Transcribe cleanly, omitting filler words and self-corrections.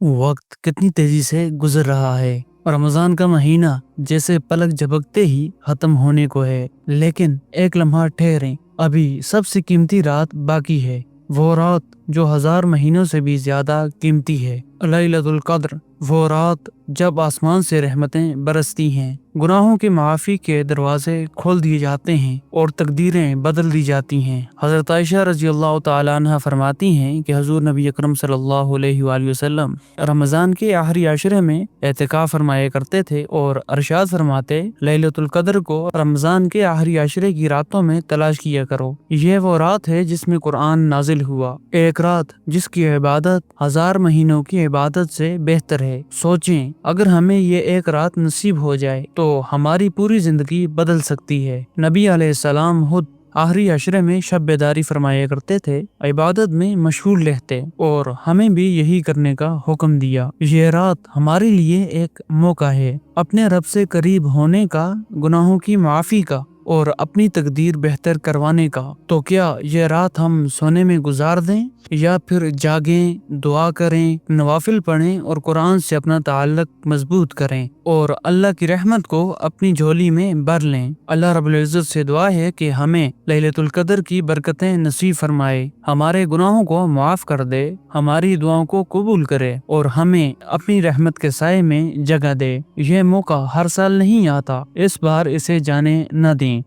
वक्त कितनी तेजी से गुजर रहा है। रमजान का महीना जैसे पलक झपकते ही खत्म होने को है, लेकिन एक लम्हा ठहरें, अभी सबसे कीमती रात बाकी है। वो रात जो हजार महीनों से भी ज्यादा कीमती है। लैलतुल कद्र, वो रात जब आसमान से रहमतें बरसती हैं, गुनाहों की माफी के दरवाजे खोल दिए जाते हैं और तकदीरें बदल दी जाती हैं। हजरत आयशा रजी अल्लाह तआला अन्हा फरमाती हैं कि हुजूर नबी अकरम सल्लल्लाहु अलैहि वसल्लम रमजान के आखिरी आशरे में एतिकाफ फरमाया करते थे और अरशाद फरमाते, लैलतुल कद्र को रमजान के आखिरी आशरे की रातों में तलाश किया करो। यह वो रात है जिसमें कुरान नाजिल हुआ, एक रात जिसकी इबादत हजार महीनों की इबादत से बेहतर है। सोचें, अगर हमें ये एक रात नसीब हो जाए तो हमारी पूरी जिंदगी बदल सकती है। नबी अलैहिस्सलाम खुद आखिरी अशरे में शब बेदारी फरमाया करते थे, इबादत में मशगूल रहते और हमें भी यही करने का हुक्म दिया। ये रात हमारे लिए एक मौका है अपने रब से करीब होने का, गुनाहों की माफी का और अपनी तकदीर बेहतर करवाने का। तो क्या ये रात हम सोने में गुजार दें या फिर जागें, दुआ करें, नवाफिल पढ़ें और कुरान से अपना ताल्लुक मजबूत करें और अल्लाह की रहमत को अपनी झोली में भर लें। अल्लाह रब्बुल इज्जत से दुआ है कि हमें लैलतुल कद्र की बरकतें नसीब फरमाए, हमारे गुनाहों को माफ कर दे, हमारी दुआओं को कबूल करे और हमें अपनी रहमत के साए में जगह दे। यह मौका हर साल नहीं आता, इस बार इसे जाने न दें।